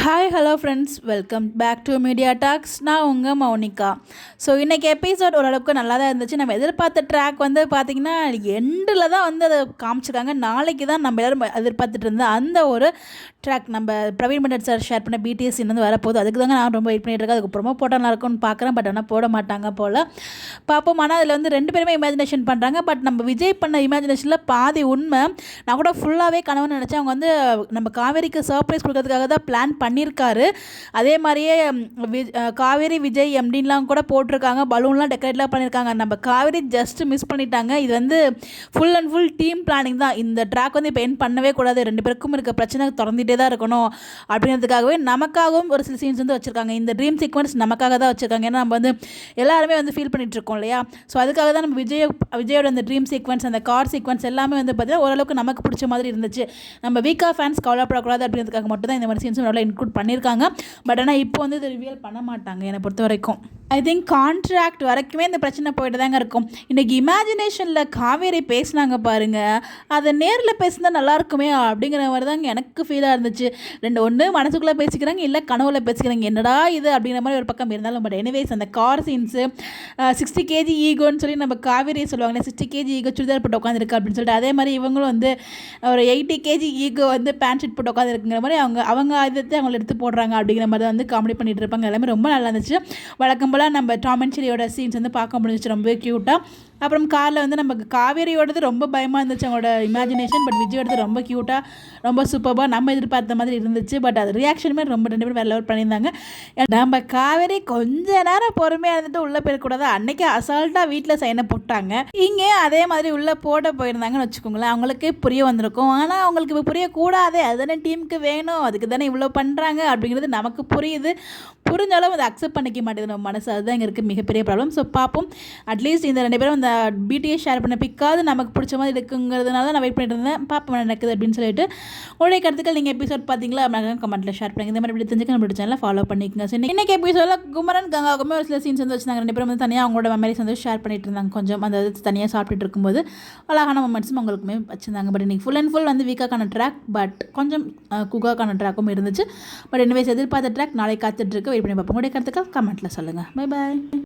Hi hello friends, welcome back to Media Talks. நான் உங்கள் Mounika. So இன்றைக்கி எபிசோட் ஓரளவுக்கு நல்லா தான் இருந்துச்சு. நம்ம எதிர்பார்த்த ட்ராக் வந்து பார்த்திங்கன்னா எண்டில் தான் வந்து அதை காமிச்சிருக்காங்க. நாளைக்கு தான் நம்ம எல்லோரும் எதிர்பார்த்துட்டு இருந்த அந்த ஒரு ட்ராக் நம்ம பிரவீன் மண்டட் சார் ஷேர் பண்ண பிடிஎஸ் வந்து வரப்போகுது. அதுக்கு தாங்க நான் ரொம்ப வெயிட் பண்ணிட்டு இருக்கேன். அதுக்கு ப்ரொமோ போட்டால் நல்லா இருக்கும்னு பார்க்குறேன். பட் ஆனால் போட மாட்டாங்க போல் பார்ப்போம். ஆனால் அதில் வந்து 2 பேருமே இமேஜினேஷன் பண்ணுறாங்க. பட் நம்ம விஜய் பண்ண இமேஜினேஷனில் பாதி உண்மை. நான் கூட ஃபுல்லாகவே கனவுன்னு நினச்சேன். அவங்க வந்து நம்ம காவேரிக்கு சர்ப்ரைஸ் கொடுக்கறதுக்காக தான் பிளான் பண்ணியிருக்காரு. அதே மாதிரியே காவேரி விஜய் எம்டின்லாம் கூட போட்டிருக்காங்க. பலூன்லாம் டெக்கரேட்லாம் பண்ணியிருக்காங்க. நம்ம காவேரி ஜஸ்ட் மிஸ் பண்ணிட்டாங்க. இது வந்து full and full team planning தான். இந்த ட்ராக் வந்து இப்போ என் பண்ணவே கூடாது, 2 பேருக்கும் இருக்க பிரச்சனை திறந்துகிட்டே தான் இருக்கணும் அப்படின்றதுக்காகவே நமக்காகவும் ஒரு சில சீன்ஸ் வந்து வச்சுருக்காங்க. இந்த ட்ரீம் சீக்வன்ஸ் நமக்காக தான் வச்சுருக்காங்க. ஏன்னா நம்ம வந்து எல்லாருமே வந்து ஃபீல் பண்ணிட்டு இருக்கோம் இல்லையா. ஸோ அதுக்காக தான் நம்ம விஜயோட அந்த ட்ரீம் சீக்வன்ஸ், அந்த கார் சீக்வன்ஸ் எல்லாமே வந்து பார்த்தீங்கன்னா ஓரளவுக்கு நமக்கு பிடிச்ச மாதிரி இருந்துச்சு. நம்ம வீக்கா ஃபேன்ஸ் கவலைப்படக்கூடாது அப்படின்றதுக்காக மட்டும் தான் இந்த மாதிரி சீன்ஸ் நல்லா இன்க்ளூட் பண்ணியிருக்காங்க. பட் ஆனால் இப்போ வந்து இதை ரிவீல் பண்ண மாட்டாங்க என்னை பொறுத்த வரைக்கும். ஐ திங்க் கான்ட்ராக்ட் வரைக்குமே இந்த பிரச்சனை போயிட்டு தாங்க இருக்கும். இன்றைக்கி இமேஜினேஷனில் காவேரி பேசினாங்க பாருங்கள், அதை நேரில் பேசினா நல்லாயிருக்குமே அப்படிங்கிற மாதிரி தாங்க எனக்கு ஃபீலாக இருந்துச்சு. ஒன்று மனசுக்குள்ளே பேசிக்கிறாங்க, இல்லை கனவுல பேசிக்கிறாங்க, என்னடா இது அப்படிங்கிற மாதிரி ஒரு பக்கம் இருந்தாலும். பட் எனிவேஸ் அந்த கார் சீன்ஸு 60 kg ஈகோன்னு சொல்லி நம்ம காவேரியை சொல்லுவாங்க, 60 kg ஈகோ சுடிதார் போட்டு உட்காந்துருக்கு அப்படின்னு சொல்லிட்டு, அதே மாதிரி இவங்களும் வந்து ஒரு 80 kg ஈகோ வந்து பேண்ட் ஷர்ட் போட்டு உட்காந்துருக்குங்கிற மாதிரி அவங்க இதை அவங்களை எடுத்து போடுறாங்க அப்படிங்கிற மாதிரி தான் வந்து காமெடி பண்ணிட்டு இருப்பாங்க. எல்லாமே ரொம்ப நல்லா இருந்துச்சு. வழக்கம் போல் நம்ம டாம் அண்ட் ஜெர்ரியோட சீன்ஸ் வந்து பார்க்க முடிஞ்சிச்சு, ரொம்ப க்யூட்டாக. அப்புறம் காரில் வந்து நமக்கு காவேரியோடது ரொம்ப பயமாக இருந்துச்சு அவங்களோட இமேஜினேஷன். பட் விஜயோடது ரொம்ப க்யூட்டாக, ரொம்ப சூப்பராக நம்ம எதிர்பார்த்த மாதிரி இருந்துச்சு. பட் அது ரியாக்ஷனுமே ரொம்ப 2 பேரும் வேறு லெவல் பண்ணியிருந்தாங்க. நம்ம காவேரி கொஞ்ச நேரம் பொறுமையாக இருந்துட்டு உள்ளே போயிடக்கூடாது. அன்றைக்கி அசால்ட்டாக வீட்டில் சைனை போட்டாங்க. இங்கே அதே மாதிரி உள்ளே போட போயிருந்தாங்கன்னு வச்சுக்கோங்களேன், அவங்களுக்கே புரிய வந்திருக்கும். ஆனால் அவங்களுக்கு இப்போ புரியக்கூடாது, அதுதானே டீமுக்கு வேணும், அதுக்கு தானே இவ்வளோ பண்ணுறாங்க அப்படிங்கிறது நமக்கு புரியுது. புரிஞ்சாலும் அதை அக்செப்ட் பண்ணிக்க மாட்டேங்குது நம்ம மனசு. அதுதான் இங்கே இருக்குது மிகப்பெரிய ப்ராப்ளம். ஸோ பார்ப்போம். அட்லீஸ்ட் இந்த 2 பேரும் அந்த பிடிஎஸ் ஷேர் பண்ண பிக்காது நமக்கு பிடிச்ச மாதிரி இருக்குங்கிறதுனால தான் நான் வெயிட் பண்ணிட்டு இருந்தேன். பார்ப்போம் நடக்குது அப்படின்னு சொல்லிட்டு. உங்களுடைய கருத்துக்கள் நீங்கள் எபிசோட் பார்த்தீங்களா அப்படின்னா கமெண்ட்டில் ஷேர் பண்ணுங்கள். இந்த மாதிரி இப்படி தெரிஞ்சுக்க நம்மளோட சேனலை ஃபாலோ பண்ணிக்கோங்க. ஸோ இன்றைக்கி எபிசோடில் குமரன் கங்காவுக்குமே ஒரு சில சீன்ஸ் வந்து வச்சுருந்தாங்க. 2 பேரும் வந்து தனியாக அவங்களோட மெமரிஸ் வந்து ஷேர் பண்ணிட்டு இருந்தாங்க. கொஞ்சம் அந்த தனியாக சாப்பிட்டுட்டு இருக்கும்போது அழகான மொமெண்ட்ஸும் அவங்களுக்குமே வச்சுருந்தாங்க. பட் இன்றைக்கி ஃபுல் அண்ட் ஃபுல் வந்து வீக்கான ட்ராக், பட் கொஞ்சம் குகாக்கான ட்ராக்கும் இருந்துச்சு. பட் எனிவேஸ் எதிர்பார்த்த ட்ராக் நாளைக்கு காத்துட்ருக்கு. வெயிட் பண்ணி பார்ப்போம். உங்களுடைய கருத்துக்கள் கமெண்ட்டில் சொல்லுங்கள். Bye bye.